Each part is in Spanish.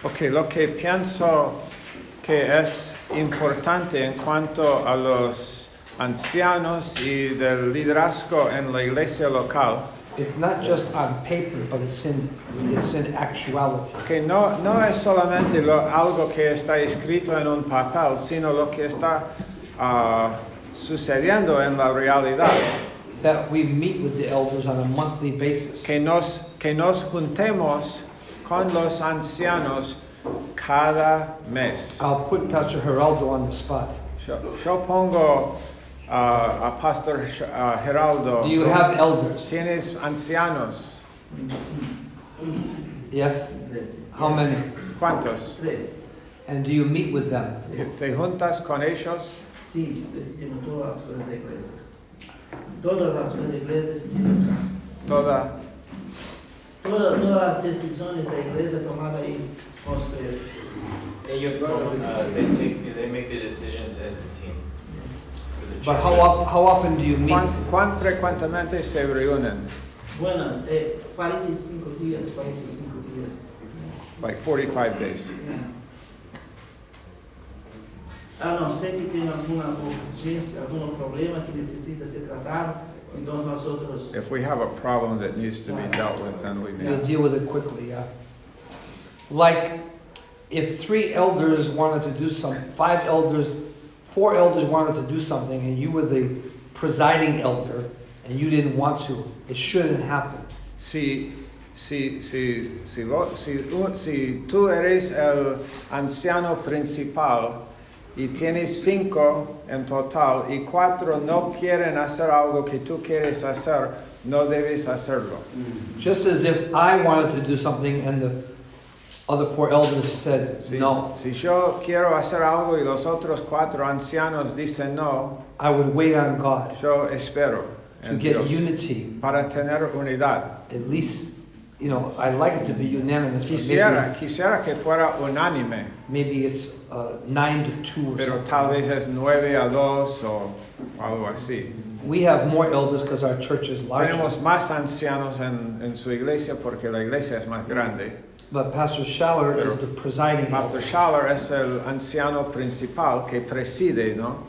Ok, lo que pienso que es importante en cuanto a los ancianos y del liderazgo en la iglesia local, It's not just on paper, but it's in actuality. que no es solamente algo que está escrito en un papel, sino lo que está sucediendo en la realidad. That we meet with the elders on a monthly basis. Que nos juntemos con los ancianos cada mes. I'll put Pastor Geraldo on the spot. Yo pongo a Pastor Geraldo. Do you have elders? ¿Tienes ancianos? Yes? How many? ¿Cuántos? And do you meet with them? ¿Te juntas con ellos? Sí, decidimos todas las cosas de iglesia. Todas las cosas de iglesia decidimos. Todas Todas las decisiones de iglesia tomadas ahí con ustedes. Ellos they make the decisions as a team. For the But church. how often do you meet? ¿Cuán frecuentemente se reúnen? Buenas, 45 días. Like 45 days. A não ser que tenha alguma urgência, algum problema que necessita ser tratado, então nós outros. If we have a problem that needs to be dealt with, then we You'll meet. deal with it quickly, yeah. Like, if 3 elders wanted to do something, 4 elders wanted to do something, and you were the presiding elder, and you didn't want to, it shouldn't happen. Si tú eres el anciano principal y tienes 5 en total y 4 no quieren hacer algo que tú quieres hacer, no debes hacerlo. Just as if I wanted to do something and the other 4 elders said no, Si yo quiero hacer algo y los otros 4 ancianos dicen no, I would wait on God yo espero to en get Dios unity. para tener unidad. At least, you know, I'd like it to be unanimous, but Quisiera que fuera unánime, maybe it's 9 to 2 or pero tal something. vez es 9-2 o algo así. We have more elders because our church is larger. Tenemos más ancianos en su iglesia porque la iglesia es más grande. But Pastor Schaller is the presiding Pastor elder. Schaller es el anciano principal que preside, ¿no?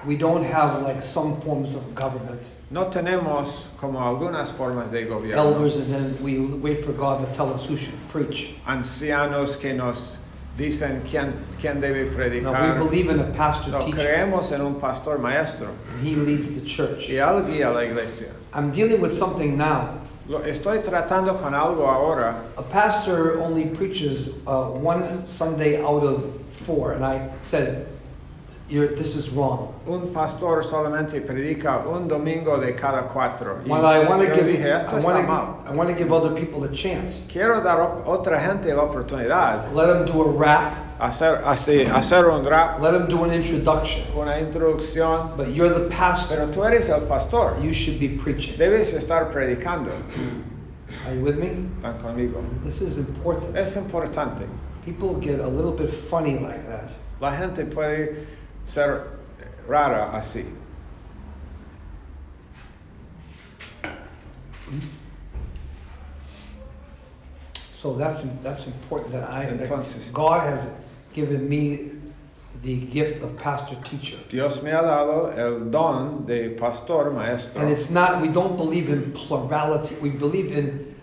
We don't have like some forms of government. No tenemos como algunas formas de gobierno. Elders, and then we wait for God to tell us who should preach. Ancianos que nos dicen quién debe No, we predicar. believe in a pastor No, teacher, creemos en un pastor maestro and he leads the church. y él guía la iglesia. I'm dealing with something now. Estoy tratando con algo ahora. A pastor only preaches 1 Sunday out of 4, and I said, this is wrong. Un pastor solamente predica un domingo de cada 4. Y Well, I want yo to give, dije, esto está mal. I want to give other people a chance. Quiero dar otra gente la oportunidad. Let them do a rap. Hacer un rap, Let them do an introduction. una introducción. But you're the pastor. Pero tú eres el pastor. You should be preaching. Debes estar predicando. Are you with me? Están conmigo. This is important. Es importante. People get a little bit funny like that. La gente puede ser rara así. So that's important that Entonces, God has given me the gift of pastor teacher. Dios me ha dado el don de pastor maestro. And it's not, we don't believe in plurality. We believe in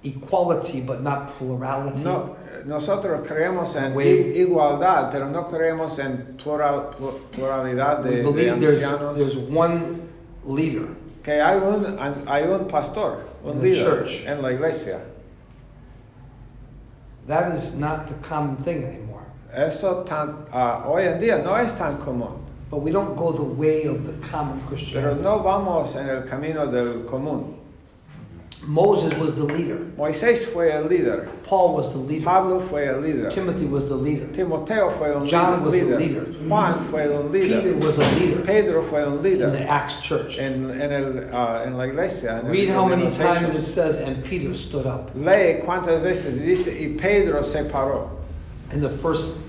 equality, but not plurality. No, nosotros creemos en Way- igualdad, pero no creemos en pluralidad We de believe ancianos. there's one leader. Que hay un pastor, un In the líder church. en la iglesia. That is not the common thing anymore. Eso hoy en día no es tan común, But we don't go the way of the common pero Christianity. no vamos en el camino del común. Moses was the leader. Moisés fue el líder, Paul was the leader. Pablo fue el líder, Timothy was the leader. Timoteo fue un John was the líder, leader. Juan fue un Peter líder, was a leader Pedro fue un in líder the Acts church. en la iglesia. Read how many los times hechos. it says, and Peter stood up. Lee cuántas veces dice y Pedro se paró. In the first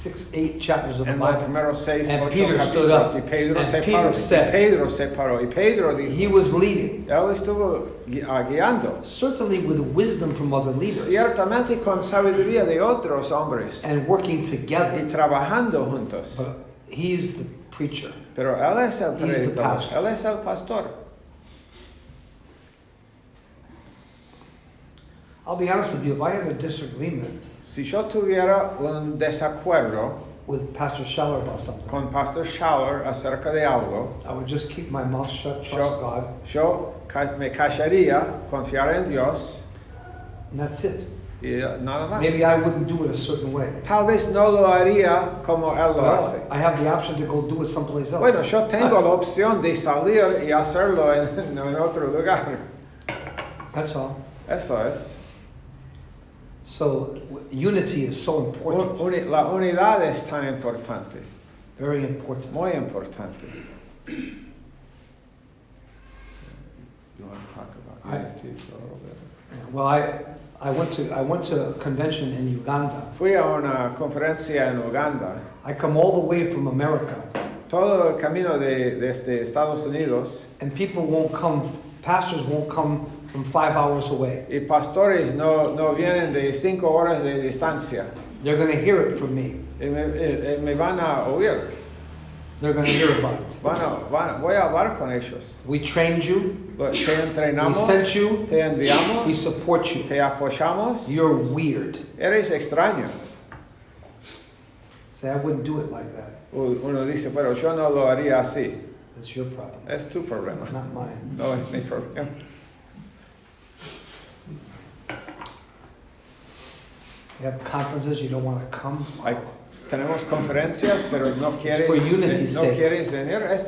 8 chapters of the En los Bible. primeros 6, And 8 Peter stood up, capítulos, y Pedro and se Peter paró, said- y Pedro se paró, y Pedro dijo, He was leading, él estuvo guiando, certainly with wisdom from other leaders, ciertamente con sabiduría de otros hombres, and working y together. trabajando juntos. But he's the preacher. Pero él es el He's the predicador, pastor. él es el pastor. I'll be honest with you, if I had a disagreement Si yo tuviera un desacuerdo with Pastor Schaller about something, con Pastor Schaller acerca de algo, I would just keep my mouth shut, trust Sure. God, me callaría, confiar en Dios and that's it. y nada más. Maybe I wouldn't do it a certain way. Tal vez no lo haría como él lo hace. But I have the option to go do it someplace else. Bueno, yo tengo la opción de salir y hacerlo en otro lugar. That's all. Eso es. So unity is so important, La unidad es tan importante, very important. muy importante. You want to talk about unity for a little bit? Well, I went to a convention in Uganda. Fui a una conferencia en Uganda. I come all the way from America, Todo el camino desde Estados Unidos, and people won't come, pastors won't come from 5 hours away. y pastores no vienen de 5 horas de distancia. They're going to hear it from me. Y me van a oír. They're going to hear about it. Voy a hablar con ellos. We trained you, Te we entrenamos, sent you, te enviamos, we support you. te apoyamos. You're weird. Eres extraño. Say, I wouldn't do it like that. Uno dice, pero yo no lo haría así. That's your problem, Es tu problema. not mine. No es mi problema. You have conferences, you don't want to come. Tenemos conferencias, pero no quieres, for unity's no sake. quieres venir. Es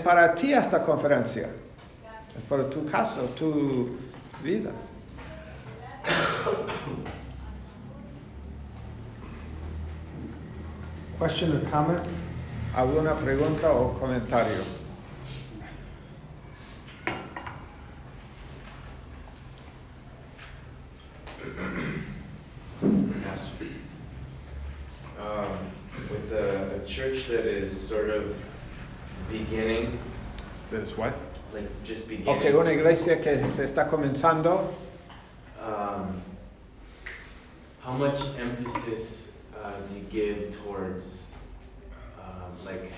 para ti esta conferencia. Es para tu caso, tu vida. Question or comment? ¿Alguna pregunta o comentario? With a church that is sort of beginning, ¿That's what? like just beginning. Ok, una iglesia que se está comenzando. How much emphasis do you give towards like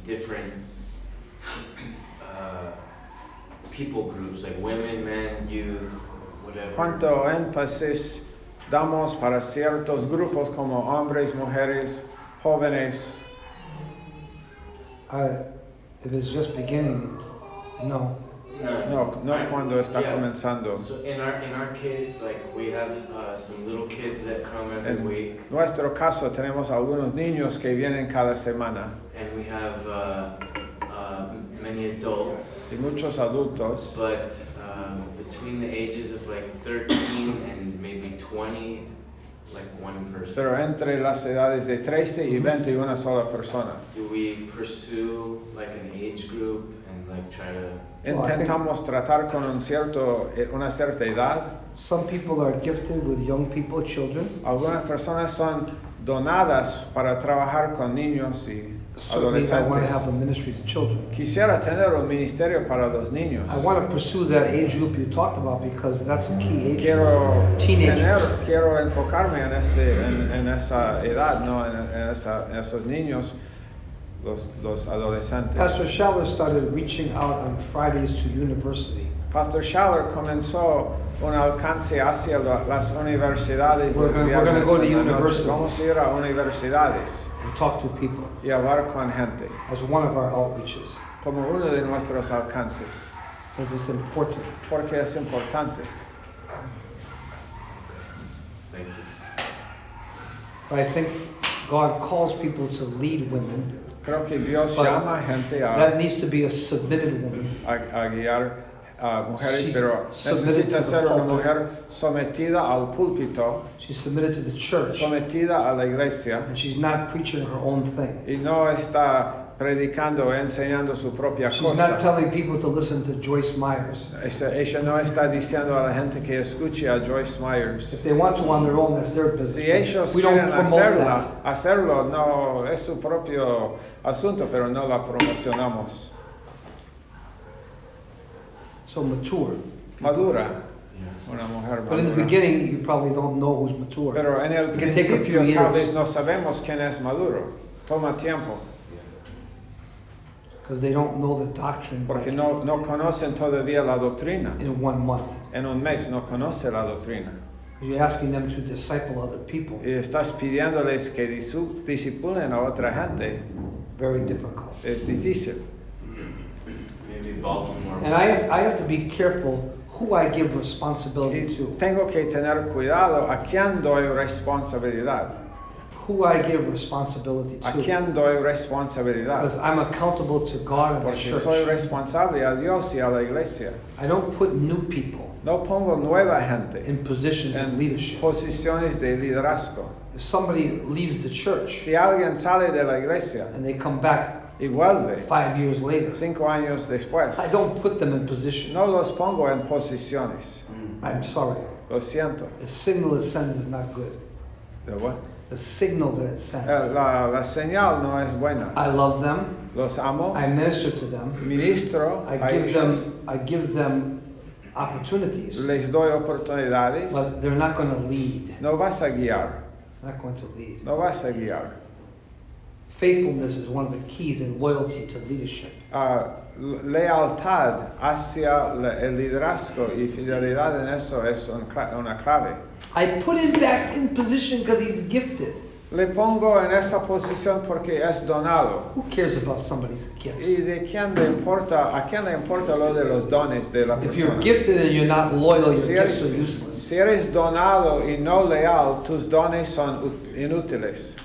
different people groups, like women, men, youth, whatever? ¿Cuánto énfasis damos para ciertos grupos como hombres, mujeres, jóvenes? If it's just beginning, no. No cuando está Yeah. comenzando. So in our case, like we have some little kids that come every En week, nuestro caso tenemos algunos niños que vienen cada semana and we have many adults. y muchos adultos, But between the ages of like 13 and maybe 20, like one person. pero entre las edades de 13 y 20 y una sola persona. Do we pursue like an age group and like try to? Intentamos tratar con una cierta edad. Some people are gifted with young people, children. Algunas personas son donadas para trabajar con niños y Certainly, I want to adolescentes. have a ministry to children. Quisiera tener un ministerio para los niños. I want to pursue that age group you talked about because that's a key age. Quiero enfocarme en esa edad, no en esos niños, los adolescentes. Pastor Schaller started reaching out on Fridays to university. Pastor Schaller comenzó un alcance hacia las universidades. We're los gonna viernes go to en la noche. universities. Vamos a ir a universidades And talk to people y hablar con gente, as one of our outreaches como uno de nuestros alcances, because it's important. porque es importante. Thank you. But I think God calls people to lead women. Creo que Dios But llama gente That needs to be a submitted woman. a guiar a mujeres, She's pero submitted necesita to the ser una pulpit. mujer sometida al púlpito, She's submitted to the church, sometida a la iglesia and she's not preaching her own thing. y no está predicando o enseñando su propia She's not cosa. telling people to listen to Joyce Myers. Ella no está diciendo a la gente que escuche a Joyce Myers. If they want to on their own, that's their business. Si ellos We don't quieren promote that. hacerlo, no es su propio asunto, pero no la promocionamos. So mature. Madura, Yeah. una mujer But in the madura. beginning, you probably don't know who's mature. Pero en el It can take a few principio tal vez years no sabemos quién es maduro. Toma tiempo, because they don't know the doctrine porque like no conocen todavía la doctrina. in 1 month. En un mes no conoce la doctrina. Because you're asking them to disciple other people. Y estás pidiéndoles que disipulen a otra gente. Very difficult. Es difícil. Maybe Baltimore. And I have to be careful who I give responsibility Y to. tengo que tener cuidado a quién doy responsabilidad. Who I give responsibility A to. quién doy responsabilidad. Because I'm accountable to God and the Porque soy church. responsable a Dios y a la iglesia. I don't put new people No pongo nueva gente in positions of en leadership. posiciones de liderazgo. If somebody leaves the church Si alguien sale de la iglesia and they come back y vuelve 5 years later, 5 años después, I don't put them in position. no los pongo en posiciones. I'm sorry. Lo siento. The signal it sends is not good. ¿De what? The signal that it sends. La señal no es buena. I love them. Los amo, I minister to them. ministro a I give them opportunities, les doy oportunidades. but they're not going to lead. No vas a guiar, Not going to lead. no vas a guiar. Faithfulness is one of the keys in loyalty to leadership. Lealtad hacia el liderazgo y fidelidad en eso es una clave. I put him back in position because he's gifted. Le pongo en esa posición porque es donado. Who cares about somebody's ¿Y gifts? de quién le importa, a quién le importa lo de los dones de la If you're persona? gifted and you're not loyal, your Si gifts are eres, useless. si eres donado y no leal, tus dones son inútiles.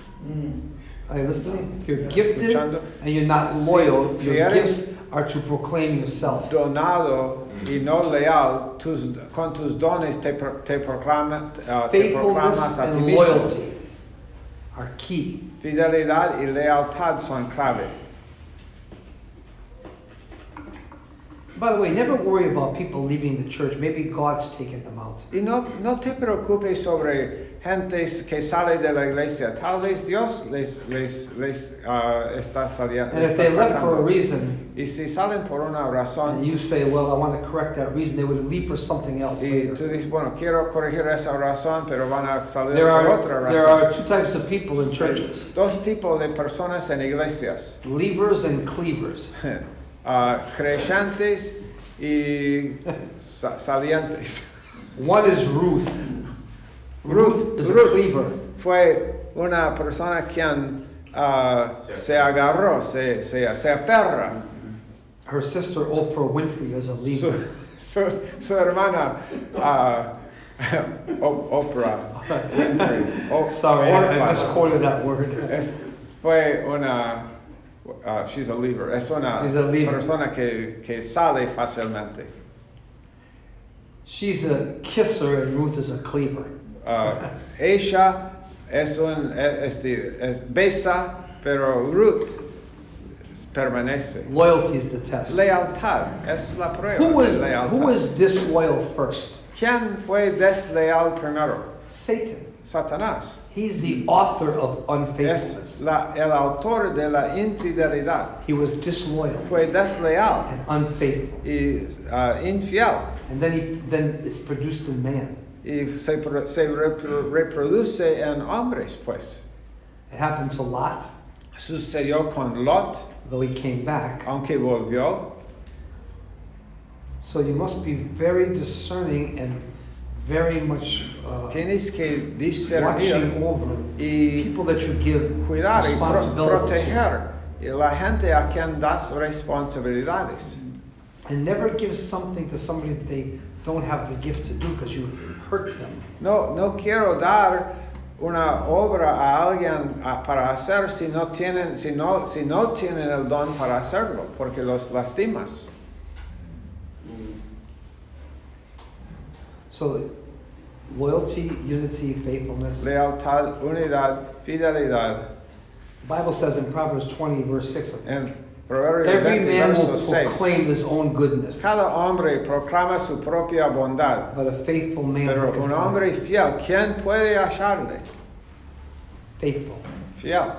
Are you listening? If you're gifted Escuchando. and you're not loyal, Si your eres gifts are to proclaim yourself. Donado y no leal, con tus dones te proclamas a Faithfulness ti and mismo. loyalty are key. Fidelidad y lealtad son clave. By the way, never worry about people leaving the church. Maybe God's taken them out. Y no te preocupes sobre gente que sale de la iglesia. Tal vez Dios les está saliendo. And if they left for a reason, Y si salen por una and razón, you say, well, I want to correct that reason, they would leave for something else y later. tú dices, bueno, quiero corregir esa razón, pero van a salir There por otra are razón. 2 types of people in churches. Dos tipos de personas en iglesias. Leavers and cleavers. Creyentes y salientes. One is Ruth. Ruth is a cleaver. Fue una persona quien se agarró, se aferra. Her sister Oprah Winfrey is a leaver. Su hermana Oprah Winfrey. Sorry, I Orpha. misquoted that word. Fue una she's a leaver. Es una She's a leaver. persona que sale fácilmente. She's a kisser and Ruth is a cleaver. Ella es besa, pero Ruth permanece. Loyalty is the test. Lealtad es la prueba Who de lealtad. was disloyal first? ¿Quién fue desleal primero? Satan. Satanás. He's the author of Es unfaithfulness. el autor de la infidelidad. He was disloyal Fue desleal and unfaithful. y infiel. And then it's produced in man. Y se reproduce en hombres, pues. It happened to Lot, Sucedió con Lot, though he came back. aunque volvió. So you must be very discerning and very much Tienes que discernir watching over y people that you give cuidar y responsibility to. proteger y la gente a quien das responsabilidades. And never give something to somebody that they don't have the gift to do because you hurt them. No quiero dar una obra a alguien para hacer si no tienen el don para hacerlo, porque los lastimas. So loyalty, unity, faithfulness. Lealtad, unidad, fidelidad. The Bible says in Proverbs 20, verse 6, En Proverbios every 20, man will verso 6. proclaim his own goodness, Cada hombre proclama su propia bondad, but a faithful man pero who can un find hombre fiel, ¿quién puede hallarle? faithful. Fiel.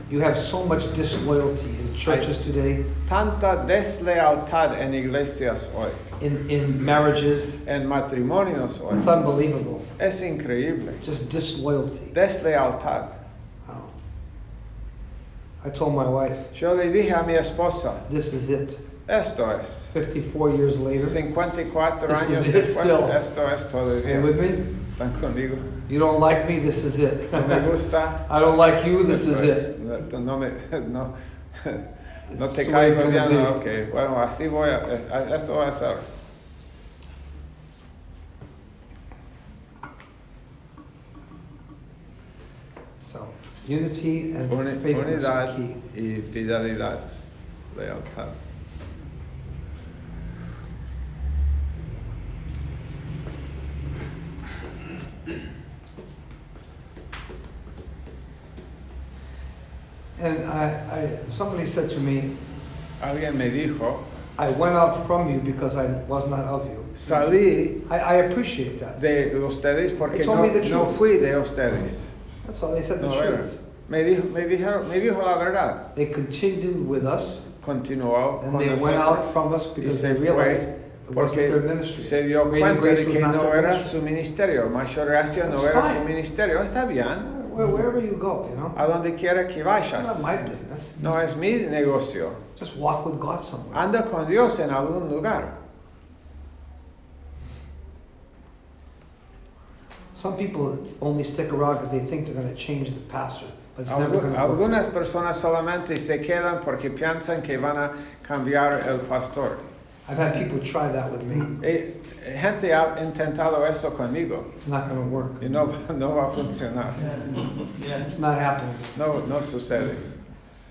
You have so much disloyalty in churches today, Tanta deslealtad en iglesias hoy, in marriages. en matrimonios hoy. It's unbelievable. Es increíble. Just disloyalty. Deslealtad. Wow. I told my wife, Yo le dije a mi esposa, this is it. esto es. 54 years later. 54 This años is it después, still. esto es Are todavía. you with me? ¿Están conmigo? You don't like me, this is it. No me gusta. I don't like you, this esto is es. it. No no This te is the way it's caigo gonna bien, be. ok. Bueno, así voy esto voy a hacer. So, unity and faithfulness are Unidad key. y fidelidad, lealtad. And somebody said to me, Alguien me dijo, I went out from you because I was not of you. salí I appreciate that. de ustedes porque They told no, me the no truth. fui de ustedes. That's all. They said the No era. truth. Me dijo la verdad. They continued with us, Continuó and con they went out nosotros from us because se they realized fue it wasn't their porque ministry. se dio Great cuenta grace de was que not no their era ministry. su ministerio. Mayor Gracia no That's era fine. su ministerio. Está bien. Wherever you go, you know. A donde quiera que It's vayas. not my business. No es mi negocio. Just walk with God somewhere. Anda con Dios en algún lugar. Some people only stick around because they think they're going to change the pastor, but it's never going to work. Algunas personas solamente se quedan porque piensan que van a cambiar el pastor. I've had people try that with me. Gente ha intentado eso conmigo It's not going to work. y no va a funcionar. Yeah. It's not happening. No sucede.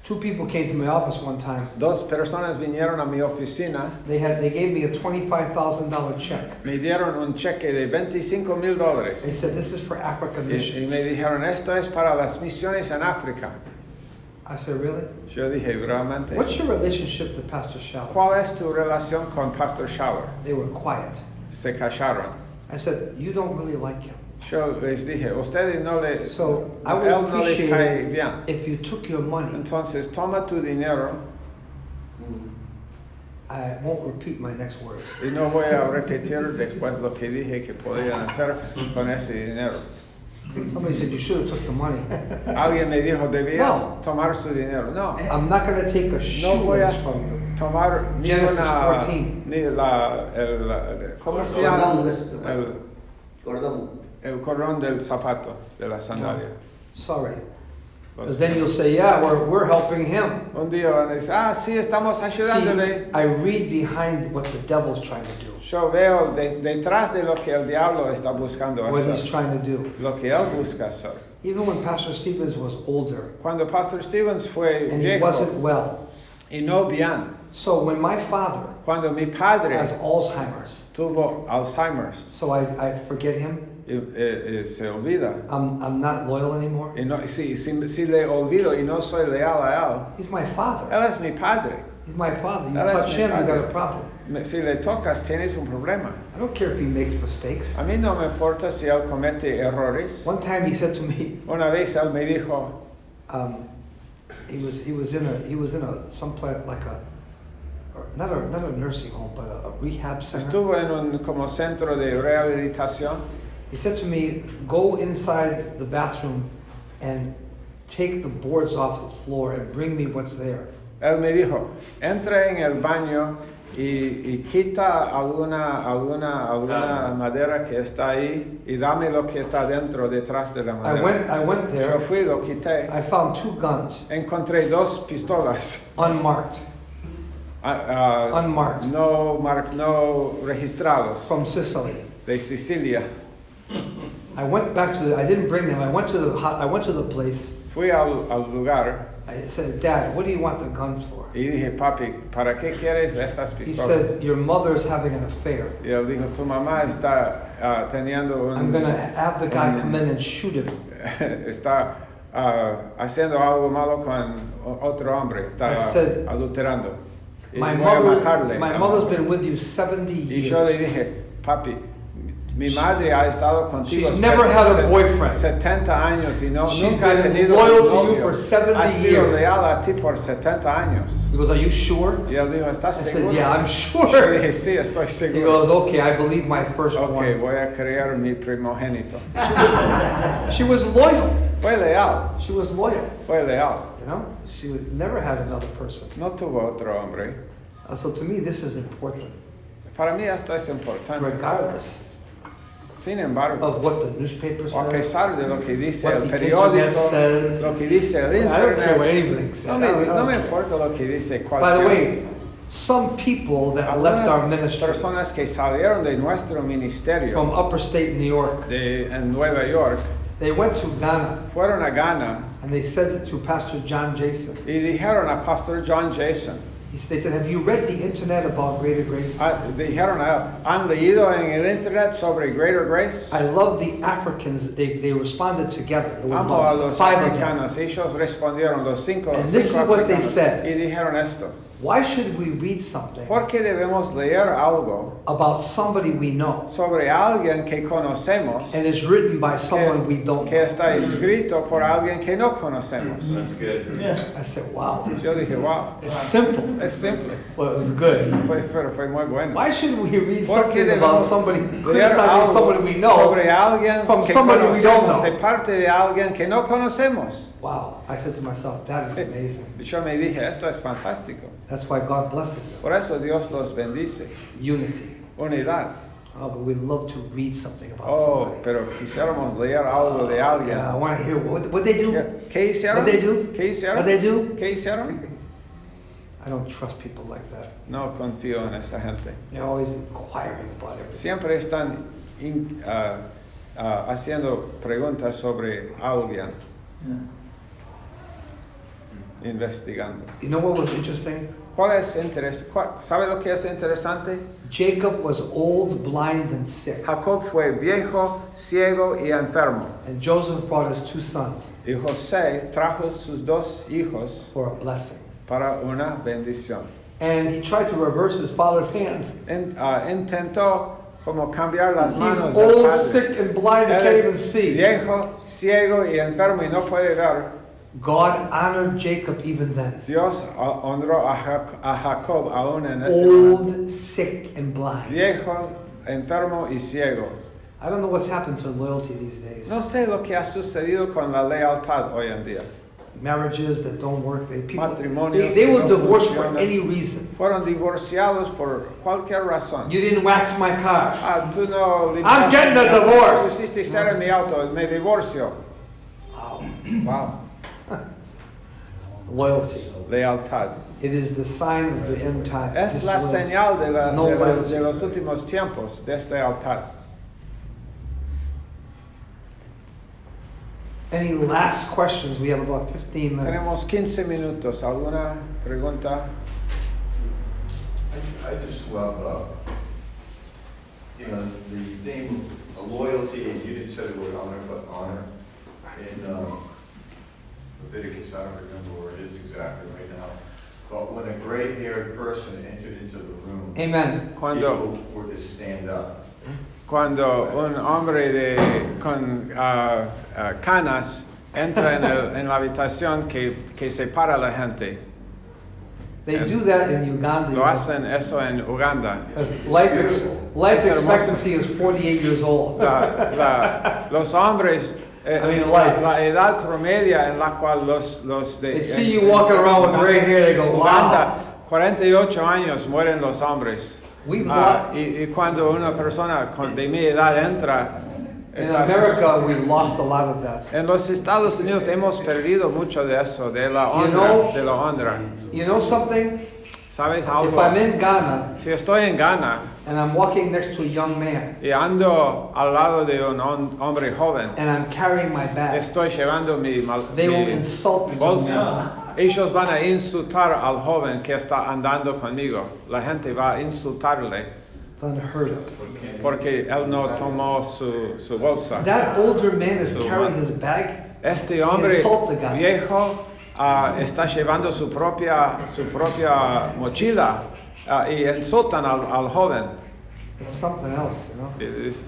2 people came to my office one time. Dos personas vinieron a mi oficina, They gave me a $25,000 check. me dieron un cheque de $25,000 They said, this is for Africa y missions. me dijeron, esto es para las misiones en África. I said, really? Yo dije, realmente, What's your relationship to Pastor Shalom? ¿cuál es tu relación con Pastor Shower? They were quiet. Se callaron. I said, you don't really like him. Yo les dije, ustedes no le, So I would él no les appreciate cae it bien. if you took your money. Entonces toma tu dinero I won't repeat my next words. y no voy a repetir después lo que dije que podrían hacer con ese dinero. Somebody said, you should have took the money. Alguien me dijo, debías No. tomar su dinero. No, I'm not going to take a voy a- shoelace from you. tomar ni Genesis una, 14. ni ¿cómo se llama? El cordón del zapato, de la sandalia. Sorry. Los- Because then you'll say, yeah, we're helping him. Un día van a decir, sí, estamos ayudándole. See, I read behind what the devil's trying to do. Yo veo detrás de lo que el diablo está buscando What he's hacer, trying to do. lo que él busca hacer. Even when Pastor Stevens was older Cuando Pastor Stevens fue and he viejo wasn't well. y no bien, So when my father cuando mi padre has Alzheimer's, tuvo Alzheimer's so I forget him, y se olvida, I'm not loyal anymore. y no, si le olvido y no soy leal a He's my father. él es mi padre. He's my father. You That is touch mi him, you got padre. a problem. Si le tocas, tienes un problema. I don't care if he makes mistakes. A mí no me importa si él comete errores. One time he said to me, Una vez él me dijo, he was in a some place like a or not a nursing home but a rehab center. estuvo en un como centro de rehabilitación. He said to me, go inside the bathroom and take the boards off the floor and bring me what's there. Él me dijo, entra en el baño y quita alguna madera que está ahí y dame lo que está dentro detrás de la madera. I went Yo there. fui, lo quité. I found 2 guns, Encontré 2 pistolas. unmarked, unmarked, No registrados from Sicily. de Sicilia. I went back to I didn't bring them. I went to the place. Fui al lugar I said, Dad, what do you want the guns for? y dije, papi, ¿para qué quieres esas He pistolas? said, your mother's having an affair. Y él dijo, tu mamá está teniendo I'm going to have the guy come in and shoot him. está haciendo algo malo con otro hombre, está I said, adulterando. Y My voy a matarle. mother's been with you 70 Y yo le years. dije, papi, mi madre ha estado contigo She's never had a boyfriend. 70 años y She's nunca ha been tenido loyal un to you novio. for 70 Ha sido years. leal a ti por 70 años. He goes, are you sure? Y él dijo, I ¿estás said, seguro? yeah, I'm Yo sure. dije, sí, estoy He seguro. goes, okay, I believe my firstborn. Ok, voy a creer mi primogénito. She was loyal. Fue leal, She was loyal. fue leal. You know, she never had another person. No tuvo otro hombre. So to me, this is important, Para mí esto es importante. regardless Sin embargo, of what the newspaper a says. pesar de lo que dice What el the periódico, internet says. lo que dice el I don't care what internet, anybody says. no I me don't care. importa lo que dice By cualquier. the way, some people that left our Algunas ministry personas que salieron de nuestro ministerio from upper state New York, en Nueva York they went to Ghana fueron a Ghana and they said to Pastor John Jason, y dijeron a Pastor John Jason, they said, have you read the internet about Greater Grace? dijeron a él, ¿han leído en el internet sobre Greater Grace? I love the Africans. They responded together. There was Amo a about los 5 of them. africanos. Ellos respondieron, los cinco And this is what they africanos, said. y dijeron esto, Why should we read something ¿por qué debemos leer algo about somebody we know sobre alguien que conocemos and it's written by someone we don't que know? está escrito por alguien que no conocemos? That's good. Yeah. I said, wow, Yo dije, wow, it's simple. es simple, Well, it was good. pero fue muy bueno. Why should we read ¿Por qué something about debemos somebody, leer criticizing algo somebody we know? sobre alguien from que somebody we don't conocemos, know? de parte de alguien que no conocemos? Wow, I said to myself, that is amazing. Yo me dije, esto es fantástico. That's why God blesses them. Por eso Dios los bendice. Unity. Unidad. Oh, but we'd love to read something about Oh, somebody. pero quisiéramos leer algo de alguien. Yeah, I want to hear what they do. ¿Qué hicieron? What they do? ¿Qué hicieron? What they do? ¿Qué hicieron? I don't trust people like that. No confío en esa gente. They're always inquiring about everything. Siempre están haciendo preguntas sobre alguien, Yeah. investigando. You know what was interesting? ¿Sabe lo que es interesante? Jacob was old, blind, and sick. Jacob fue viejo, ciego y enfermo. And Joseph brought his 2 sons Y José trajo sus 2 hijos for a blessing. para una bendición. And he tried to reverse his father's hands. Intentó como cambiar las He's manos del old, padre. sick, and blind, and Él can't es even see. viejo, ciego y enfermo y no puede ver. God honored Jacob even then. Dios honró a Jacob aún en ese momento. Old, sick, and blind. Viejo, enfermo y ciego. I don't know what's happened to loyalty these days. No sé lo que ha sucedido con la lealtad hoy en día. Marriages that don't work, Matrimonios they que will no divorce for funcionan. any reason. Fueron divorciados por cualquier razón. You didn't wax my car. Tú no I'm getting a divorce. hiciste ser en mi auto, me divorcio. Wow. Wow. Loyalty. Lealtad. It is the sign of the end time. Es la Disloyalty. señal No loyalty. de los últimos tiempos, de esta lealtad. Any last questions? We have about 15 minutes. Tenemos 15 minutos. ¿Alguna pregunta? I just love, the theme of loyalty, and you didn't say the word honor, but honor. In Leviticus, I don't remember where it is exactly right now. But when a gray-haired person entered into the room, Amen. Cuando, people were to stand up. cuando un hombre con canas entra en la habitación que separa a la gente. They do that in Uganda. Lo hacen eso en Uganda. Because life Es expectancy is 48 years old. Los hombres, life. la edad promedia en la cual los They see you walking around with gray hair, they go, Uganda, wow. 48 años mueren los hombres. We've Y cuando una persona de mi edad entra, in America, we lost a lot of that. en los Estados Unidos hemos perdido mucho de eso, de la honra, You know- de la honra. You know something? ¿Sabes If algo? I'm in Ghana Si estoy en Ghana and I'm walking next to a young man y ando al lado de un hombre joven, and I'm carrying my bag, estoy llevando they will mi insult the young bolsa. man. Ellos van a insultar al joven que está andando conmigo. La gente va a insultarle. It's unheard of. porque él no tomó su bolsa. That older man is So carrying what? his bag. Este hombre Insult the guy. viejo está llevando su propia mochila y insultan al joven. It's something else, you know. Es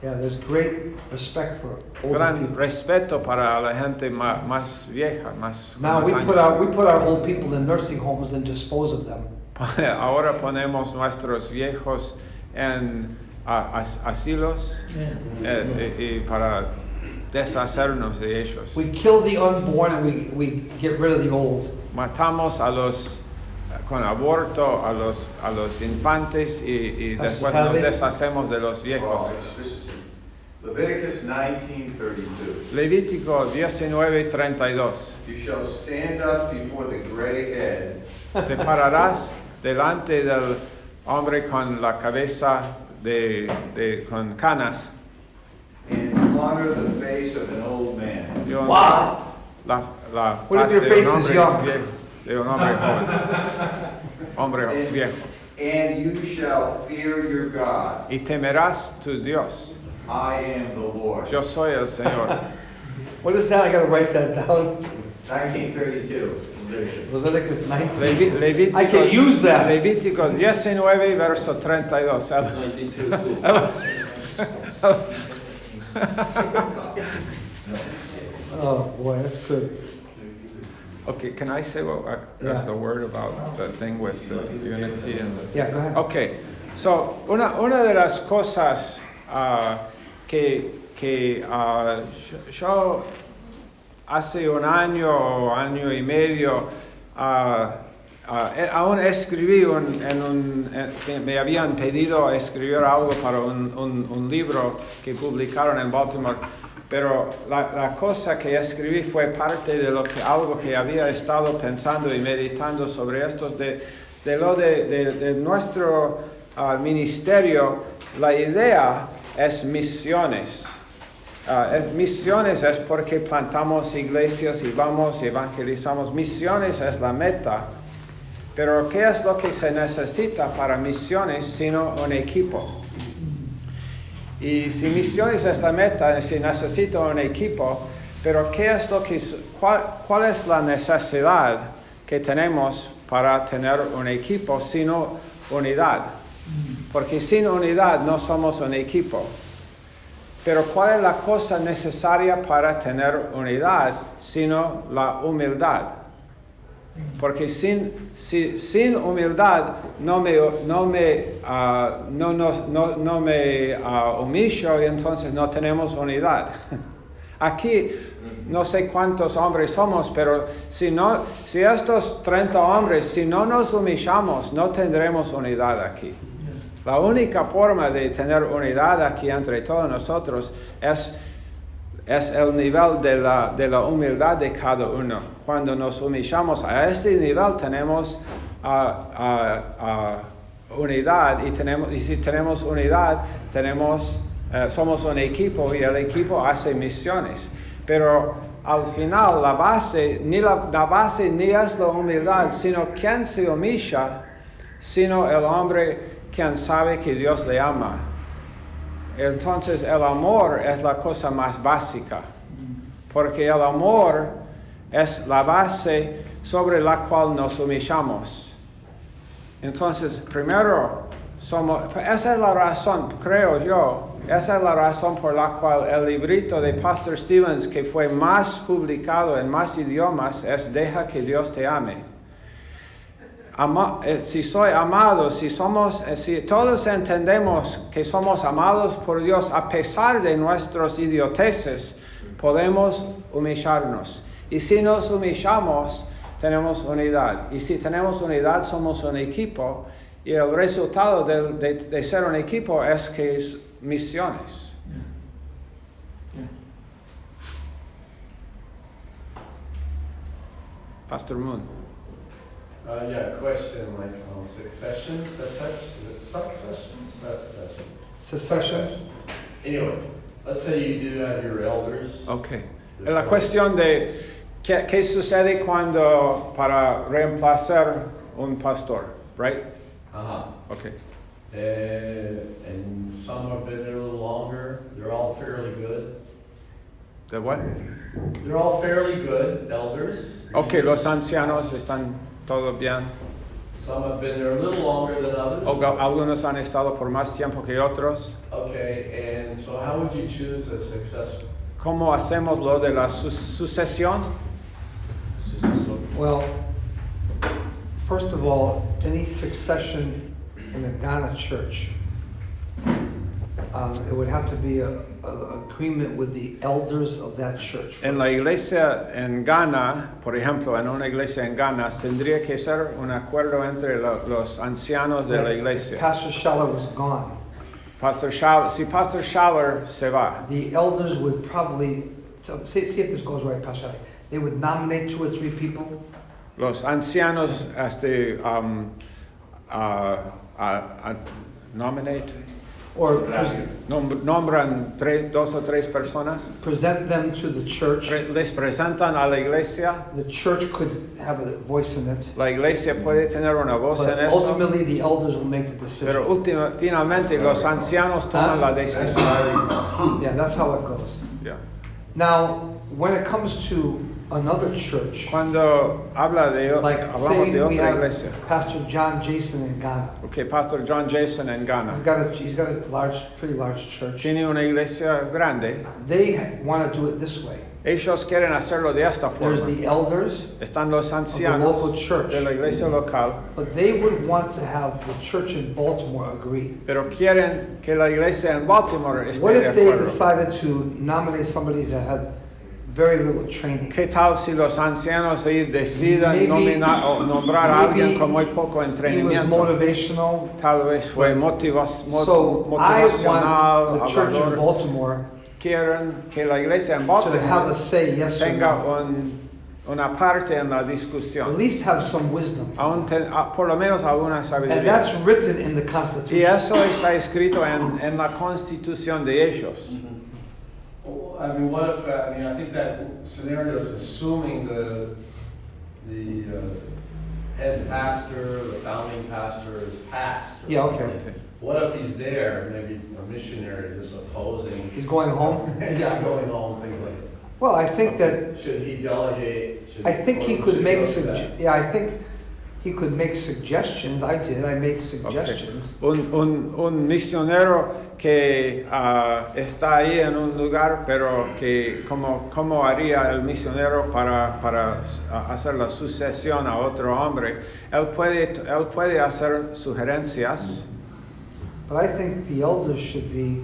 Yeah, there's great respect for older gran people. respeto para la gente más vieja, más Now con we más put años. our old people in nursing homes and dispose of them. Ahora ponemos nuestros viejos en asilos y para deshacernos de ellos. We kill the unborn and we get rid of the old. Matamos a los con aborto a los infantes y después nos deshacemos de los viejos. Well, this is Leviticus 19:32. Levítico 19:32. You shall stand up before the gray head Te pararás delante del hombre con la cabeza con canas and honor the face of an old man. y honrar Wow. la What if faz your de face un is hombre young? viejo, de un hombre joven, hombre viejo. And you shall fear your God. Y temerás tu Dios. I am the Lord. Yo soy el Señor. What is that? I gotta write that down. 1932. Leviticus 19. Levítico, I can use that. Levítico 19, verso 32. Oh boy, that's good. Okay, can I say Yeah. the word about the thing with the unity and the... Yeah, go ahead. Okay, so una de las cosas que yo hace un año y medio aún escribí me habían pedido escribir algo para un libro que publicaron en Baltimore, pero la cosa que escribí fue parte de algo que había estado pensando y meditando sobre estos de nuestro ministerio. La idea es misiones. Misiones es porque plantamos iglesias y vamos y evangelizamos. Misiones es la meta. Pero ¿qué es lo que se necesita para misiones sino un equipo? Y si misiones es la meta, se necesita un equipo, pero ¿cuál es la necesidad que tenemos para tener un equipo sino unidad? Porque sin unidad no somos un equipo. Pero ¿cuál es la cosa necesaria para tener unidad sino la humildad? Porque sin humildad no me humillo y entonces no tenemos unidad. Aquí no sé cuántos hombres somos, pero si estos 30 hombres, si no nos humillamos, no tendremos unidad aquí. La única forma de tener unidad aquí entre todos nosotros es el nivel de la humildad de cada uno. Cuando nos humillamos a ese nivel tenemos unidad y si tenemos unidad somos un equipo y el equipo hace misiones. Pero al final la base ni es la humildad, sino quien se humilla, sino el hombre quien sabe que Dios le ama. Entonces el amor es la cosa más básica, porque el amor es la base sobre la cual nos humillamos. Entonces, primero, esa es la razón, creo yo, esa es la razón por la cual el librito de Pastor Stevens, que fue más publicado en más idiomas, es Deja que Dios te ame. Si soy amado, si todos entendemos que somos amados por Dios a pesar de nuestros idioteces, podemos humillarnos. Y si nos humillamos, tenemos unidad. Y si tenemos unidad, somos un equipo. Y el resultado de ser un equipo es que es misiones. Pastor Moon. Yeah, question like on succession. Anyway, let's say you do have your elders. Okay. La cuestión de qué sucede para reemplazar un pastor, right? Uh-huh. Okay. And some have been there a little longer. They're all fairly good. ¿De what? They're all fairly good elders. Ok, los ancianos están todos bien. Some have been there a little longer than others. Algunos han estado por más tiempo que otros. Okay, and so how would you choose a successor? ¿Cómo hacemos lo de la sucesión? Well, first of all, any succession in a Ghana church, it would have to be a agreement with the elders of that church. En la iglesia en Ghana, por ejemplo, en una iglesia en Ghana, tendría que ser un acuerdo entre los ancianos de la iglesia. Pastor Schaller was gone. Si Pastor Schaller se va, The elders would probably, see if this goes right, Pastor Schaller, they would nominate 2 or 3 people. los ancianos nominate, Or nombran 2 o 3 personas, present them to the church. les presentan a la iglesia, The church could have a voice in it. la iglesia puede tener una voz But en eso, ultimately, the elders will make the decision. pero finalmente los ancianos toman la decisión. Yeah, that's how it goes. Yeah. Now, when it comes to another church, Cuando like hablamos say de we otra have iglesia, Pastor John Jason in Ghana. okay, Pastor John Jason en Ghana He's got a pretty large church. tiene una iglesia grande. They want to do it this way. Ellos quieren hacerlo de esta There's forma. the elders, Están los local ancianos church. de la iglesia local, but they would want to have the church in Baltimore agree. pero quieren que la iglesia en Baltimore esté What de if they acuerdo. decided to nominate somebody that had very little training? ¿Qué tal si los ancianos ahí decidan Maybe- nombrar a alguien maybe con muy poco He was entrenamiento? motivational. Tal vez fue So I motivacional, want the church in hablador. Baltimore Quieren que la iglesia en to have Baltimore a say, yes or tenga no. una parte en la At discusión. least have some wisdom. Por lo menos alguna And sabiduría. that's written in the Y Constitution. eso está escrito en la constitución de ellos. Well, I mean, what if, I think that scenario is assuming the head pastor, the founding pastor is passed. or Yeah, okay. something. What if he's there, maybe a missionary just opposing? He's going home. Yeah, going home, things like that. Well, I think that, Should he delegate? I think he or could should make, go to that? I think he could make suggestions. I made suggestions. Un misionero que está ahí en un lugar, pero que cómo haría el misionero para hacer la sucesión a otro hombre. Él puede hacer sugerencias, But I think the elders should be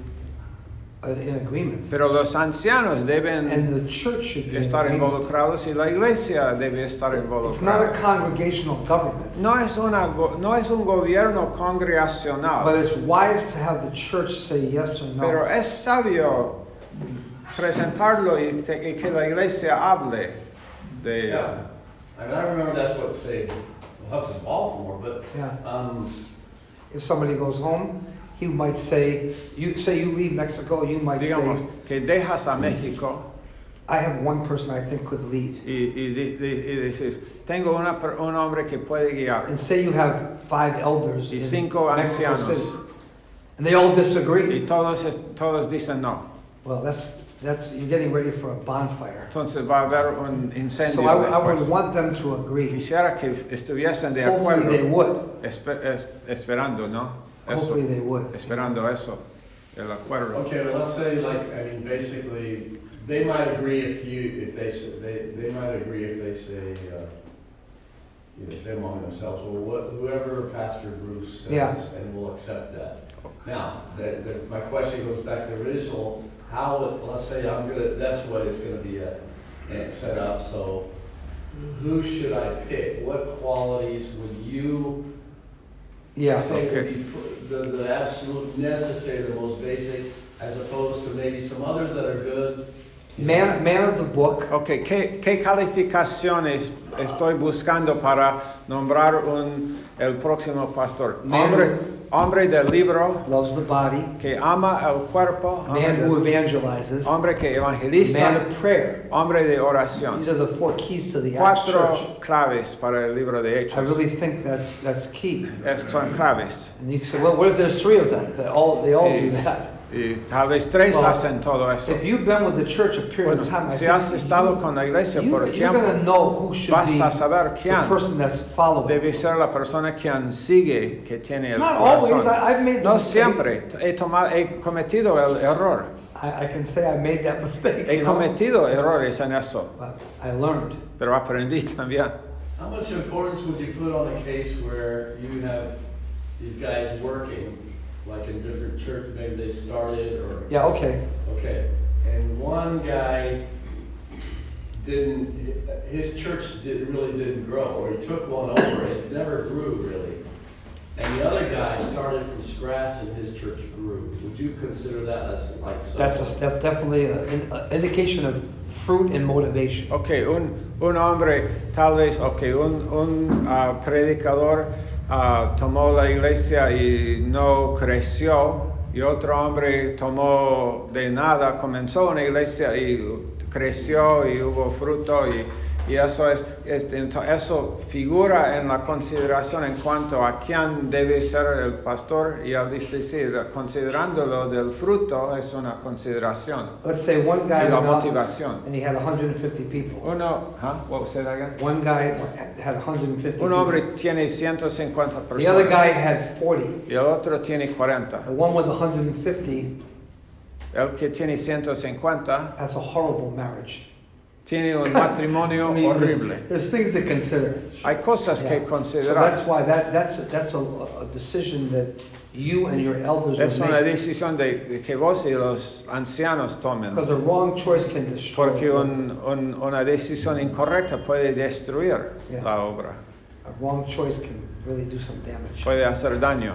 in agreement. pero los ancianos deben And the church should be in estar agreement. involucrados y la iglesia debe estar It's not a involucrada. congregational government. No es un gobierno congregacional. But it's wise to have the church say yes or Pero no. es sabio presentarlo y que la iglesia hable de... Yeah, I mean, I remember that's what saved us in Baltimore, but, Yeah. If somebody goes home, he might say, you leave Mexico, you might Digamos, say, que dejas a México I have one person I think could lead. y dices, tengo un hombre que puede guiar And say you have 5 elders y in 5 Mexico ancianos City. And they all y disagree. todos dicen no. Well, that's you're getting ready for a bonfire. Entonces va a haber un So incendio I would después. want them to agree. Quisiera que estuviesen de Hopefully they acuerdo, would. esperando, ¿no? Eso, Hopefully they would. esperando eso, el acuerdo. okay, well, let's say basically, they might agree if they say, say among themselves, well, whoever Pastor Bruce says, Yeah. and we'll accept that. Now, my question goes back to the original, let's say that's what it's gonna be set up, so who should I pick? What qualities would you Yeah. say Okay. would be the absolute necessary, the most basic, as opposed to maybe some others that are good, Man of the book. Ok, ¿qué calificaciones estoy buscando para nombrar el próximo pastor? Hombre del libro, Loves the body. que ama el cuerpo, Man who evangelizes. hombre que evangeliza, Man of prayer. hombre de oración. These are the 4 keys to the Acts church. 4 claves para el libro de I Hechos. really think that's key. Son claves. And you can say, well, what if there's 3 of them? They all do that. Y tal vez 3 Well, hacen todo eso. If you've been with the church a period Bueno, of time, I si think has estado con la iglesia por you're tiempo, going to know who should vas be a saber the quién person that's following. debe ser la persona quien sigue, que tiene el Not always. corazón. I've made the No mistake. siempre. He cometido el error. I can say I made that mistake. He you know? cometido errores en eso, But I learned. pero aprendí también. How much importance would you put on a case where you have these guys working, like in different church, maybe they started or? Yeah, okay. Okay, and one guy his church really didn't grow, or he took one over, it never grew really. And the other guy started from scratch and his church grew. Would you consider that as like so? That's definitely an indication of fruit and motivation. Ok, un hombre, tal vez, ok, un predicador tomó la iglesia y no creció, y otro hombre tomó de nada, comenzó una iglesia y creció y hubo fruto, y eso eso figura en la consideración en cuanto a quién debe ser el pastor, y al decir, considerándolo del fruto, es una consideración. Let's say one guy Y la went out motivación. and he had 150 people. What was that again? One guy had 150 Un people. hombre tiene 150 The other personas guy had 40. y el otro tiene 40. The one with 150 El que tiene 150 has a horrible marriage. tiene un matrimonio I mean, horrible. there's things to consider. Hay cosas Yeah. que So considerar. that's why that's a decision that you and your elders Es will una make. decisión de que vos y los ancianos tomen. Because a wrong choice can destroy. Porque una decisión incorrecta puede destruir Yeah. la obra. A wrong choice can really do some damage. Puede hacer daño.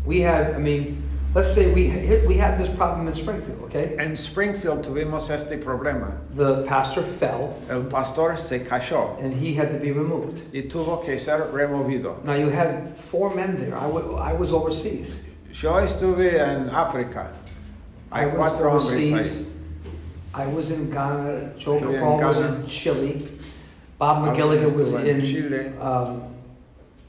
We had, I mean, let's say we had this problem in Springfield, okay? En Springfield tuvimos este problema. The pastor fell El pastor se cayó and he had to be removed. y tuvo que ser removido. Now you had 4 men there. I was overseas. Yo estuve en África. Hay I was 4 hombres overseas. ahí. I was in Ghana. Joe Estuve en Capone was Ghana. in Chile. Bob Alguien McGilligan was estuvo en in Chile.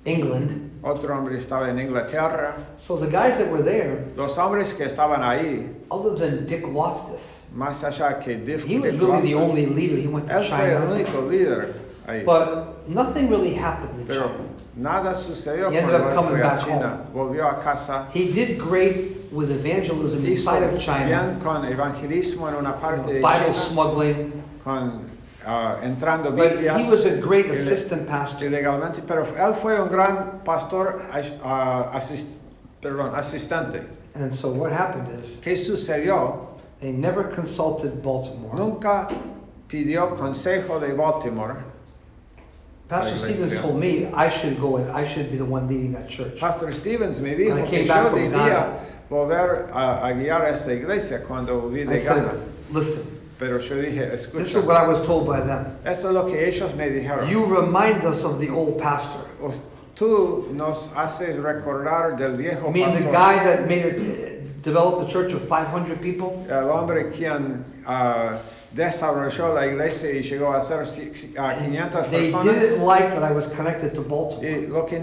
England. Otro hombre estaba en Inglaterra. So the guys that were there, Los hombres que estaban ahí, other than Dick Loftus, más allá que he was really the only leader. He went to él fue el China. único líder ahí. But nothing really happened in Pero China. nada sucedió He ended cuando up él coming fue a back China. Volvió a casa. He did great with evangelism Hizo inside of China, bien con evangelismo en una parte de Bible China, smuggling, con entrando but Biblias he was a great ile- assistant pastor. ilegalmente, pero él fue un gran pastor asistente. And so what happened is, ¿Qué sucedió? they never consulted Baltimore. Nunca pidió consejo de Baltimore. Pastor La Stevens iglesia. told me I should go and I should be the one leading that church. Pastor Stevens me dijo When I que came back yo from debía Ghana. volver a guiar esta iglesia cuando volví I de Ghana. said, listen, Pero yo dije, this is escucha, what I was told by them. eso es lo que ellos me dijeron. You remind us of the old pastor. Tú nos haces recordar del viejo I mean, the pastor. guy that developed the church of 500 people. El hombre quien desarrolló la iglesia y llegó a ser 500 They personas. didn't like that I was connected to Baltimore. Y lo que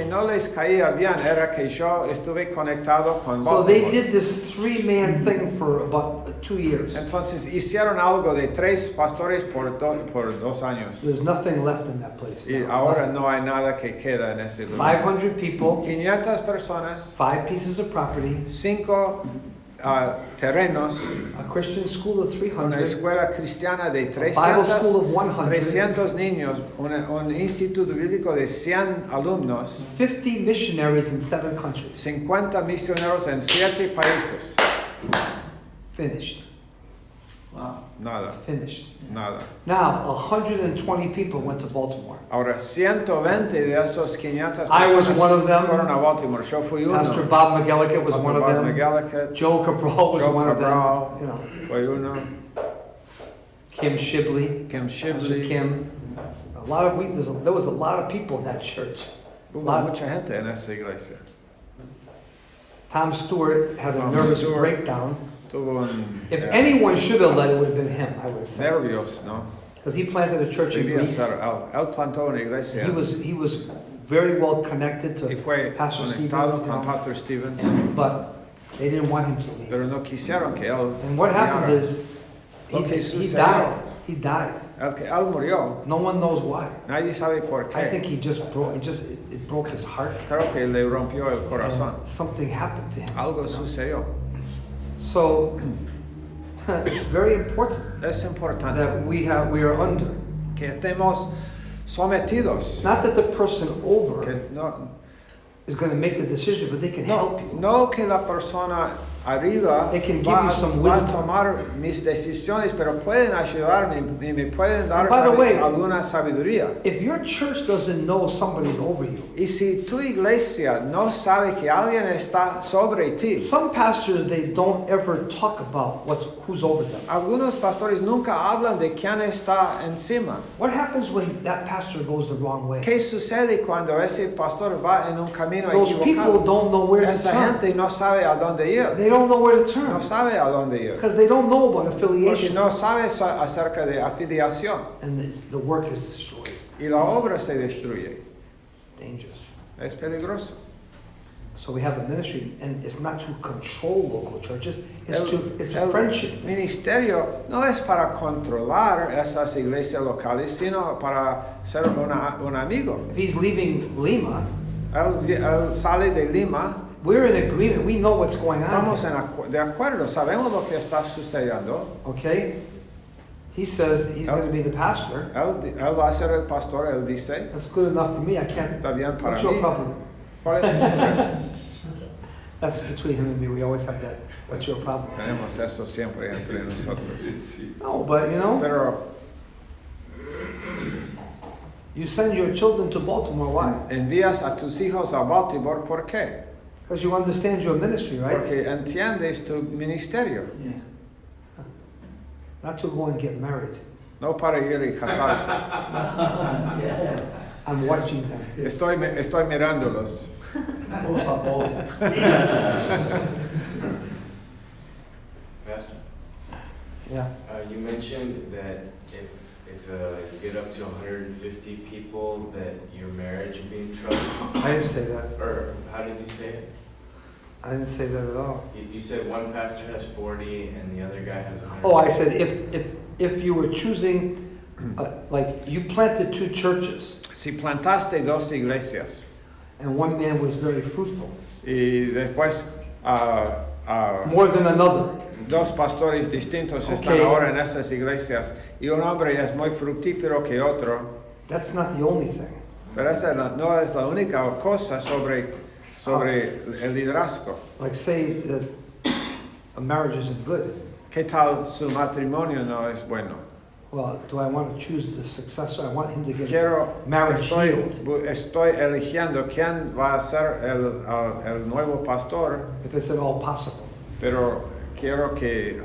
no les caía bien era que yo estuve conectado con So they Baltimore. did this 3-man thing for about 2 years. Entonces hicieron algo de 3 pastores por 2 años. There's nothing left in that place. Y now. ahora no hay nada que queda en ese lugar. 500 people, 500 personas, 5 pieces of property, 5 terrenos, a Christian school of una 300, escuela cristiana de Bible school of 100, 300 niños, un instituto bíblico de 100 alumnos, 50 missionaries in 7 countries. 50 misioneros en 7 países. Finished. Wow. nada, Finished. nada. Now, 120 people went to Baltimore. Ahora, 120 de esos 500 I was personas one of them. fueron a Baltimore. Yo fui uno. Pastor Bob McGillicuddy was Pastor one of Bob them. McGillicuddy Joe Cabral was Joe one Cabral. of them. You know, fue uno. Kim Shibley. Kim Pastor Shibley. Kim. A lot of there was a lot of people in that church. Hubo mucha gente en esa iglesia. Tom Stewart had a Tom nervous Stewart. breakdown. Tuvo un, If anyone should have led, it would have been him, I would have said. nervios, ¿no? Because he planted a church in Debía Greece. ser, él plantó una iglesia He was very well connected y to fue Pastor conectado Stevens, you con know, Pastor Stevens, but they didn't want him to leave. pero no quisieron que él And what happened guiara. is, Lo que he sucedió. died. He died. Él murió, No one knows why. nadie sabe por I qué. think he just broke. It broke his heart. Creo que le rompió el corazón. And something happened to him. Algo you know? sucedió. So it's very important Es importante that we are under. que estemos sometidos. Not that the person over Que no, is going to make the decision, but they can help you. no que la persona arriba They can give va, you some va a wisdom. tomar mis decisiones, pero pueden ayudarme y me pueden dar And by the way, alguna sabiduría. If your church doesn't know somebody's over you, Y si tu iglesia no sabe que alguien está sobre ti, some pastors, they don't ever talk about who's over them. algunos pastores nunca hablan de quién está encima. What happens when that pastor goes the wrong way? ¿Qué sucede cuando ese pastor va en un camino Those people equivocado? don't know where to Esa turn. gente no sabe a dónde ir. They don't know where to No turn sabe a dónde ir. because they don't know about Porque affiliation. no sabe acerca de afiliación. And the work is destroyed. Y la obra se destruye. It's dangerous. Es peligroso. So we have a ministry, and it's not to control local churches, it's a El friendship. ministerio no es para controlar esas iglesias locales, sino para ser un amigo. If he's leaving Lima, Él sale de Lima, we're in agreement. We know what's going on. estamos de acuerdo, sabemos lo que está sucediendo. Okay? He says he's going to be the pastor. Él va a ser el pastor, él dice, That's good enough for me. I can't. está bien para What's your mí. problem? ¿Cuál es tu problema? That's between him and me. We always have that. What's your problem? Tenemos eso siempre entre nosotros. No, but you know, Pero you send your children to Baltimore. Why? envías a tus hijos a Baltimore, ¿por qué? Because you understand your ministry, right? Porque entiendes tu ministerio, Yeah. Not to go and get married. no para ir y casarse. Yeah. I'm watching them. Estoy mirándolos. Por favor. Pastor, Yeah. you mentioned that if you get up to 150 people, that your marriage would be in trouble. I didn't say that. Or how did you say it? I didn't say that at all. You said one pastor has 40 and the other guy has 100. Oh, I said if you were choosing, like you planted 2 churches, Si plantaste 2 iglesias and one man was very fruitful, y después more than another. 2 pastores distintos están Okay. ahora en esas iglesias y un hombre es muy fructífero que otro, That's not the only thing. pero esa no es la única cosa sobre el liderazgo. Like say that a marriage isn't good. ¿Qué tal su matrimonio no es bueno? Well, do I want to choose the successor? I want him to get Estoy healed. eligiendo quién va a ser el nuevo pastor, If it's at all possible. pero quiero que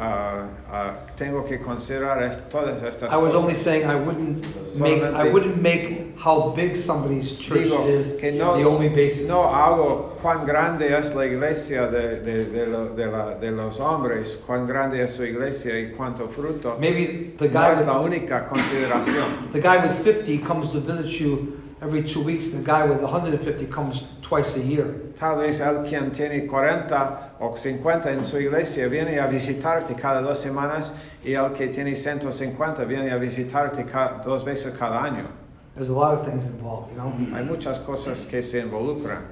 tengo que considerar todas estas I was cosas. only saying I wouldn't make how big somebody's church Digo is que no, the only basis. no hago cuán grande es la iglesia de los hombres, cuán grande es su iglesia y cuánto fruto. Maybe the No es la guy única consideración. with 50 comes to visit you every 2 weeks. The guy with 150 comes twice a year. Tal vez el quien tiene 40 o 50 en su iglesia viene a visitarte cada 2 semanas y el que tiene 150 viene a visitarte 2 veces cada año. There's a lot of things involved, you know. Hay muchas cosas que se involucran.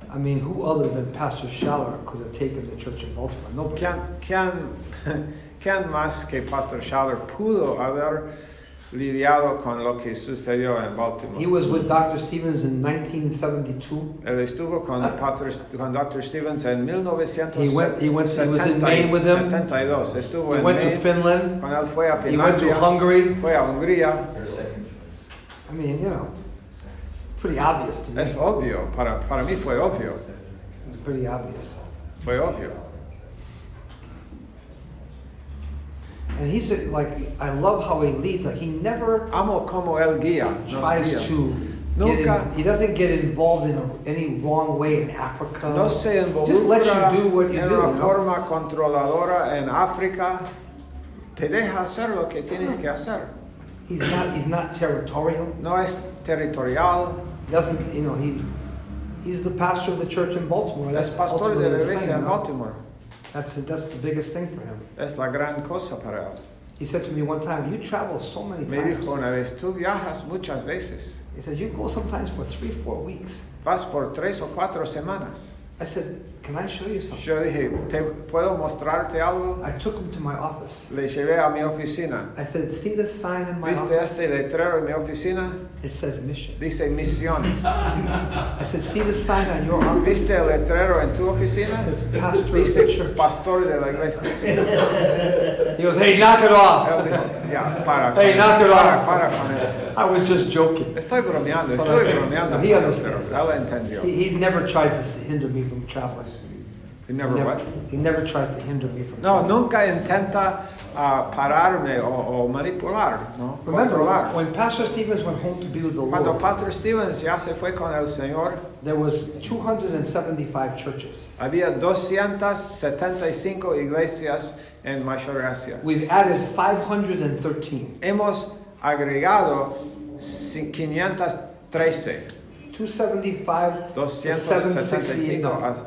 I mean, who other than Pastor Schaller could have taken the church in Baltimore? Nobody. ¿Quién más que Pastor Schaller pudo haber lidiado con lo que sucedió en He Baltimore. was with Dr. Stevens in 1972. Él estuvo con Dr. Stevens en He was in Maine with him. 1972. Estuvo He en went to Maine. Finland. Con él fue a He went to Finlandia, Hungary. fue a Hungría. I mean, you know, it's pretty obvious to me. Es obvio, para mí fue obvio. It's pretty obvious. Fue obvio. And he's like, I love how he leads. Like he never Amo como él guía. Nos tries guía. to Nunca- he doesn't get involved in any wrong way in Africa. No se Just let involucra you do what you en do. una You know? forma controladora en África. Te deja hacer lo que tienes que hacer. He's not territorial. No es territorial. He doesn't, you know, he's the pastor of the church in Baltimore. Es pastor de ultimately la his iglesia thing, en you know? Baltimore. That's the biggest thing for him. Es la gran cosa para él. He said to me one time, "You travel so many Me times." dijo una vez, tú viajas muchas veces. He said, "You go sometimes for 3-4 weeks." Vas por 3 o 4 semanas. I said, "Can I show you something?" Yo dije, ¿puedo mostrarte algo? I took him to my office. Le llevé a mi oficina. I said, "See this sign in my ¿Viste office? este letrero en mi oficina? It says mission." Dice misiones. I said, "See the sign on your office? ¿Viste el letrero en tu oficina? It says pastor of the Dice church." pastor de la iglesia. He goes, "Hey, knock it off." Él dijo, ya, para. Hey, knock it off. Para con eso. I was just joking. Estoy bromeando, But estoy I- bromeando. he understands. Pero él entendió. He never tries to hinder me from traveling. He never what? He never tries to hinder me from No, traveling. nunca intenta pararme o manipular, ¿no? Remember, Controlar. when Pastor Stevens went home to be with the Cuando Lord, Pastor Stevens ya se fue con el Señor, there was 275 churches. había 275 iglesias en Mayor Gracia. We've added 513. Hemos agregado 513, 275 to 275 768.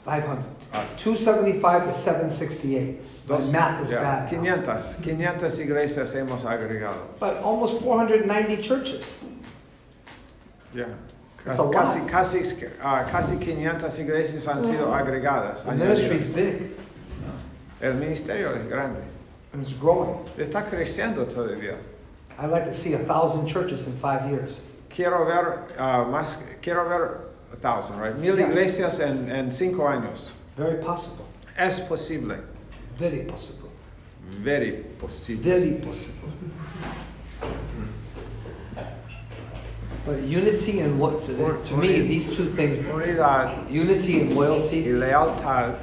500. Ah. 275 to 768. My math is ya, bad. now. 500 iglesias hemos agregado. But almost 490 churches. Ya. It's a lot. Casi 500 iglesias han sido agregadas. The ministry is añadidas. big El ministerio es grande. and it's growing. Está creciendo todavía. I'd like to see 1,000 churches in 5 years. Quiero ver 1,000, right? 1,000 Yeah. iglesias en 5 años. Very possible. Es posible. Very possible. Very posible. Very possible. But unity and to me, these two things, Unidad unity and y loyalty, lealtad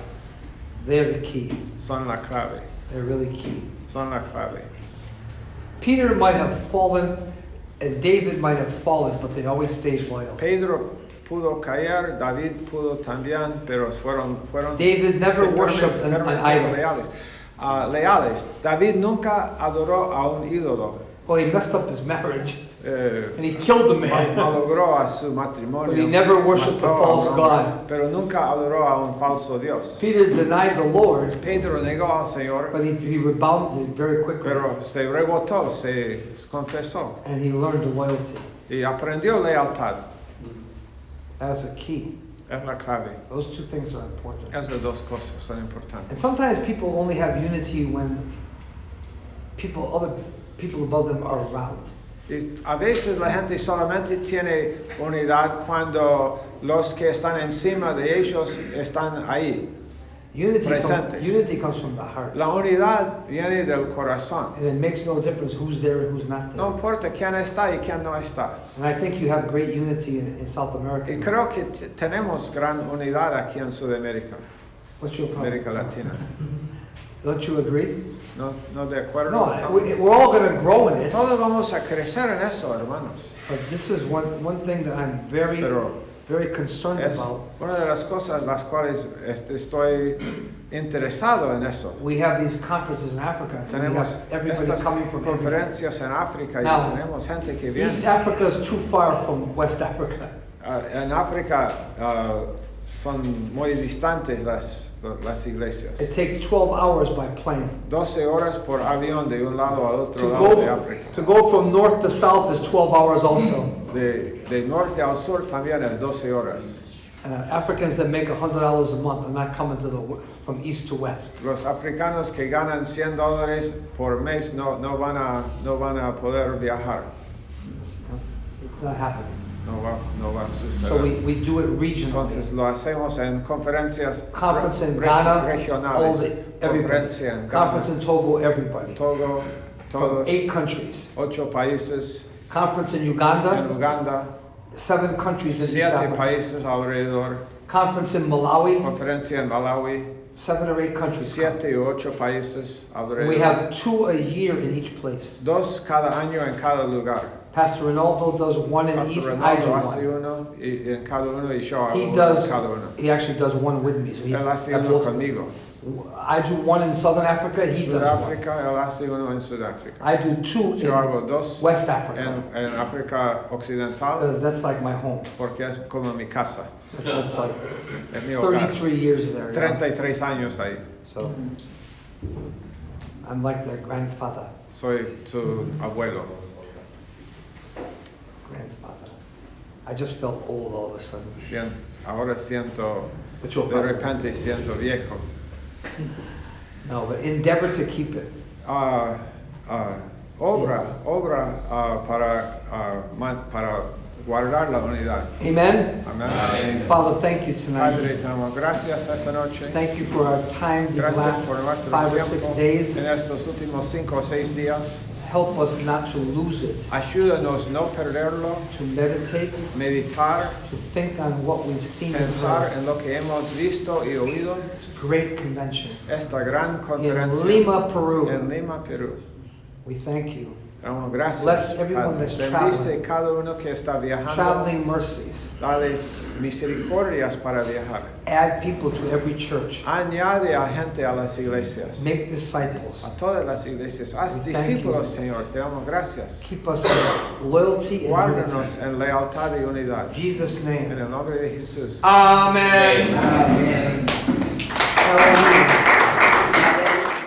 they're the key. son la clave. They're really key. Son la clave. Peter might have fallen and David might have fallen, but they always stayed loyal. Pedro pudo caer, David pudo también, pero fueron David never se worshipped an permanecieron idol. leales. David nunca adoró a un ídolo. Well, he messed up his marriage Eh, and he killed the man. malogró a su matrimonio. But he never worshipped a mató false un hombre, god. Pero nunca adoró a un falso Dios. Peter denied the Lord, Pedro negó al Señor, but he rebounded very quickly pero se rebotó, se confesó and he learned the loyalty. y aprendió lealtad. That's a key. Es la clave. Those two things are important. Esas dos cosas son importantes. And sometimes people only have unity when other people above them are around. Y a veces la gente solamente tiene unidad cuando los que están encima de ellos están ahí. Presentes. Unity comes from the heart. La unidad viene del corazón. And it makes no difference who's there and who's not No there. importa quién está y quién no está. And I think you have great unity in South America. Y creo que tenemos gran unidad aquí en Sudamérica, What's your problem? América Latina. Don't you agree? No de acuerdo. No, Estamos- we're all going to grow in it. Todos vamos a crecer en eso, hermanos. But this is one thing that I'm very, Pero very concerned es about. una de las cosas las cuales estoy interesado en eso. We have these conferences in Africa. And we Tenemos have everybody estas coming from everywhere. conferencias en África y Now, tenemos gente que viene. East Africa is too far from West Africa. En África son muy distantes las iglesias. It takes 12 hours by plane. 12 horas por avión de un lado al otro To lado de África. go from north to south is 12 hours also. De norte al sur también es 12 horas. Africans that make $100 a month are not coming from east to west. Los africanos que ganan $100 por mes no van a poder viajar. It's not happening. No va a suceder. So we do it regionally. Entonces lo hacemos en conferencias Conference in Ghana, regionales. everybody. Conferencia en Conference Ghana, in Togo, everybody. Togo, From todos, 8 countries. 8 países. Conference in En Uganda, Uganda, 7 countries in East 7 Africa. países alrededor. Conference in Malawi, Conferencia en Malawi, 7 or 8 countries. 7 u 8 países alrededor. We have 2 a year in each place. 2 cada año en cada lugar. Pastor Ronaldo does 1 in Pastor East, I do Ronaldo hace 1. uno en cada uno y yo hago He uno does, en cada uno. he actually does 1 with me. So he's Él hace got uno both of them. conmigo. I do 1 in Southern Africa, he does 1. Sudáfrica, él hace uno en Sudáfrica. I do 2 Yo hago in 2 West Africa, en África Occidental because that's like my home. porque es como mi casa. That's like Es mi hogar. 33 years there. you know. 33 años ahí. So I'm like their grandfather. Soy su abuelo. Grandfather. I just felt old all of a sudden. Ahora siento, But you'll de probably- repente siento viejo. No, but endeavor to keep it. Obra para guardar la unidad. Amen. Amén. Father, thank you tonight. Padre, te damos gracias esta noche. Thank you for our time these Gracias por last nuestro 5 or 6 tiempo days. en estos últimos 5 o 6 días. Help us not to lose it, Ayúdanos no perderlo, to meditate, meditar, to think on what we've seen and pensar heard. en lo que hemos visto y oído. This great convention Esta gran in conferencia Lima, Peru. en Lima, Perú. We thank you. Damos gracias. Bless everyone Padre. that's Bendice cada uno que está viajando. Traveling mercies. Dales misericordias para viajar. Add people to every church. Añade a gente a las iglesias. Make disciples. A todas las iglesias. Haz We thank discípulos, you. Señor. Te damos gracias. Keep us in loyalty and Guárdanos unity. en lealtad y unidad. In Jesus' En name. el nombre de Jesús. Amen. Amén. Hallelujah.